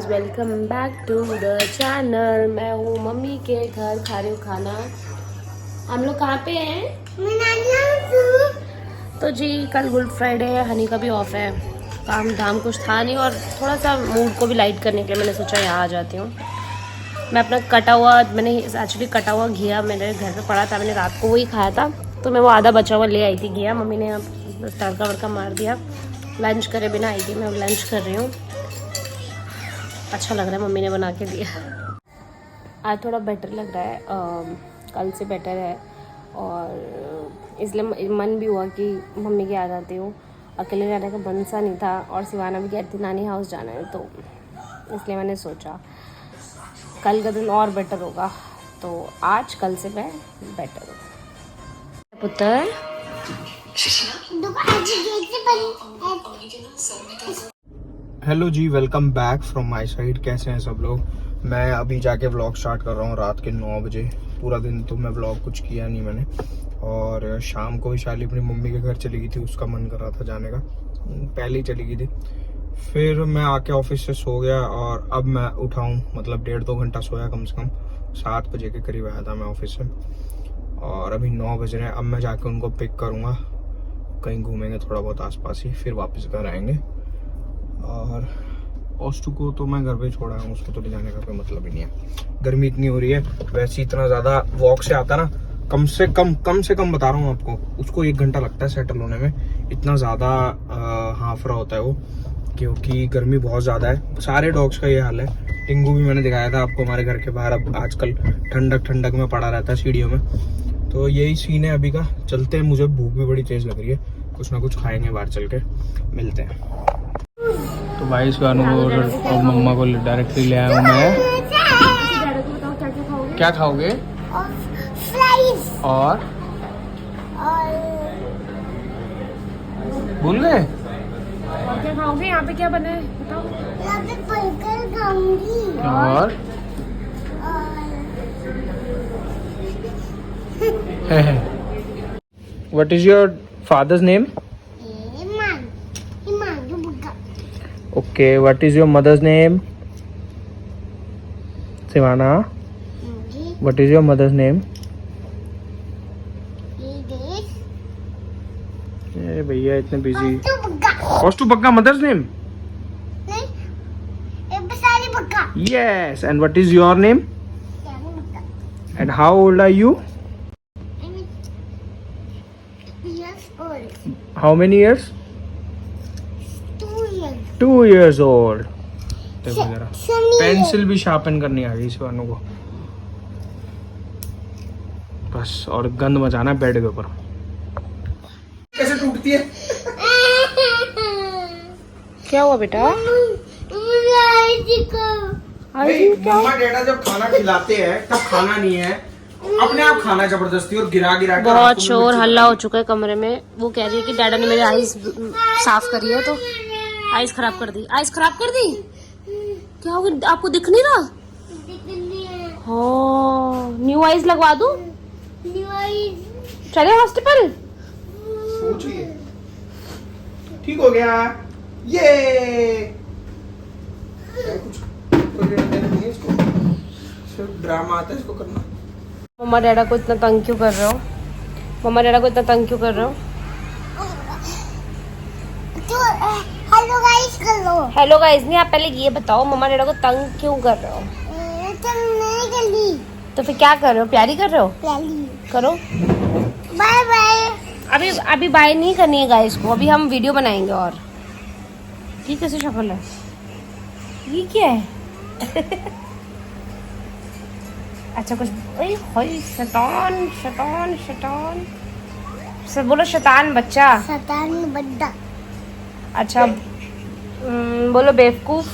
Guys, welcome back to the channel. मैं हूँ mummy के घर, खा रही हूँ खाना। हम लोग कहाँ पे हैं? तो जी कल गुड फ्राइडे है, हनी का भी ऑफ है, काम धाम कुछ था नहीं और थोड़ा सा मूड को भी लाइट करने के लिए मैंने सोचा यहाँ आ जाती हूँ। मैं अपना मैंने एक्चुअली कटा हुआ घिया मेरे घर पे पड़ा था, मैंने रात को वही खाया था, तो मैं वो आधा बचा हुआ ले आई थी घिया। मम्मी ने अब तड़का वड़का मार दिया, लंच करे बिना आई थी, मैं अब लंच कर रही हूँ। अच्छा लग रहा है, मम्मी ने बना के दिया। आज थोड़ा बेटर लग रहा है, कल से बेटर है और इसलिए मन भी हुआ कि मम्मी के आ जाती हूँ। अकेले रहने का मन सा नहीं था और सिवाना भी कहती थी नानी हाउस जाना है, तो इसलिए मैंने सोचा कल का दिन और बेटर होगा, तो आज कल से मैं बेटर हूँ। पुत्र हेलो जी, welcome back from my side. कैसे हैं सब लोग? मैं अभी जाके व्लॉग स्टार्ट कर रहा हूँ रात के 9 बजे। पूरा दिन तो मैं व्लॉग कुछ किया नहीं मैंने, और शाम को विशाली अपनी मम्मी के घर चली गई थी, उसका मन कर रहा था जाने का, पहले ही चली गई थी। फिर मैं आके ऑफिस से सो गया और अब मैं उठा हूँ, मतलब 1.5-2 घंटा सोया कम से कम। 7 बजे के करीब आया था मैं ऑफिस से और अभी 9 बज रहे हैं। अब मैं जाके उनको पिक करूँगा, कहीं घूमेंगे थोड़ा बहुत आसपास ही, फिर वापस घर आएंगे। और ओस्टू को तो मैं घर पे छोड़ा हूँ, उसको तो ले जाने का कोई मतलब ही नहीं है। गर्मी इतनी हो रही है, वैसे इतना ज़्यादा वॉक से आता ना, कम से कम बता रहा हूँ आपको, उसको 1 घंटा लगता है सेटल होने में। इतना ज़्यादा हाफरा होता है वो, क्योंकि गर्मी बहुत ज़्यादा है। सारे डॉग्स का ये हाल है। टिंगू भी मैंने दिखाया था आपको हमारे घर के बाहर, अब आजकल ठंडक में पड़ा रहता है सीढ़ियों में। तो यही सीन है अभी का। चलते हैं, मुझे भूख भी बड़ी तेज़ लग रही है, कुछ ना कुछ खाएंगे बाहर चल के, मिलते हैं। तो भाई इसको अनुभव और मम्मा को डायरेक्टली ले आया हूँ मैं। क्या खाओगे? और भूल गए? क्या खाओगे? यहाँ पे क्या बना है बताओ? यहाँ पे बर्गर खाऊंगी। और what is your father's name? Okay, what is your mother's name? Sivana. What is your mother's name? अरे भैया इतने busy. Kaustu Bagga mother's name? Yes. And what is your name? And how old are you? How many years? 2 years old. देखो जरा, pencil भी sharpen करनी आ गई सिवानू को, बस। और गंद मचाना बेड के ऊपर। कैसे टूटती है? क्या हुआ बेटा? मम्मा डैडा जब खाना खिलाते हैं तब खाना नहीं है, अपने आप खाना जबरदस्ती और गिरा के। बहुत शोर हल्ला हो चुका है कमरे में। वो कह रही है कि डैडा ने मेरे आईज साफ करी है, तो आईज खराब कर दी। आईज खराब कर दी? क्या हो गया? आपको दिख नहीं रहा? हाँ, न्यू आईज लगवा दूं? चले हॉस्पिटल? सोचिए, ठीक हो गया ये। कुछ ड्रामा आता है इसको करना। मम्मा डैडा को इतना तंग क्यों कर रहे हो? मम्मा डैडा को इतना तंग क्यों कर रहे हो? हेलो गाइस कर लो। हेलो गाइस नहीं, आप पहले ये बताओ मम्मा डैडा को तंग क्यों कर रहे हो? नहीं कर ली तो फिर क्या कर रहे हो? प्यारी कर रहे हो? प्याली करो। Bye bye. अभी बाय नहीं करनी है गाइस को, अभी हम वीडियो बनाएंगे। और ये कैसी शक्ल है? ये क्या है? अच्छा कुछ शैतान शैतान शैतान सब बोलो, शैतान बच्चा। शैतान बड्डा। अच्छा बोलो बेवकूफ।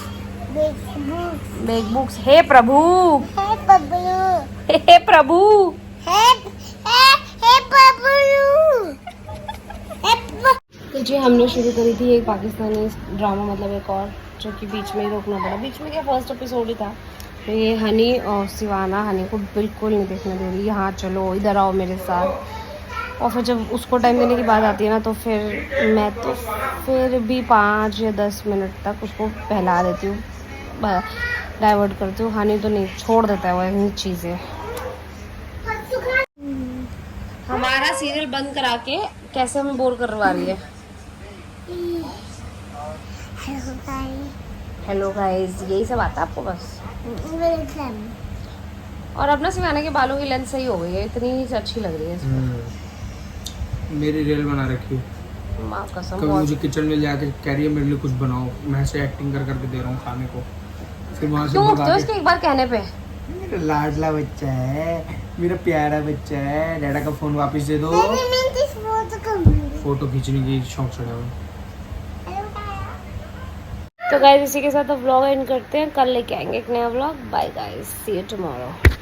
बेवकूफ। हे प्रभु, हे प्रभु, हे प्रभु, हे प्रभु। तो जी हमने शुरू करी थी एक पाकिस्तानी ड्रामा, मतलब एक और, जो कि बीच में ही रोकना पड़ा। बीच में क्या, फर्स्ट एपिसोड ही था। तो ये हनी और सिवाना हनी को बिल्कुल नहीं देखने दे रही। यहाँ चलो, इधर आओ मेरे साथ। और फिर जब उसको टाइम देने की बात आती है ना, तो फिर मैं तो फिर भी 5 या 10 मिनट तक उसको बहला देती हूँ। डाइवर्ट करती हूँ। हानि तो नहीं, छोड़ देता है वो ऐसी चीज़ें। हमारा सीरियल बंद करा के कैसे हमें बोर करवा रही है। हेलो गाइस, यही सब आता है आपको बस। और अपना सिवाना के बालों की लेंथ सही हो गई है, इतनी अच्छी लग रही है इसमें। मेरी रील बना रखी है। माँ कसम कभी बहुत। मुझे किचन में जाके कह रही है मेरे लिए कुछ बनाओ, मैं ऐसे एक्टिंग कर करके दे रहा हूँ खाने को, फिर वहाँ से क्यों उठते भगा हो के- इसके एक बार कहने पे? मेरा लाडला बच्चा है, मेरा प्यारा बच्चा है, डैडा का फोन वापस दे दो। फोटो खींचने की शौक चढ़ा हुआ। तो गाइस इसी के साथ अब व्लॉग एंड करते हैं, कल लेके आएंगे एक नया vlog. Bye guys, see you tomorrow.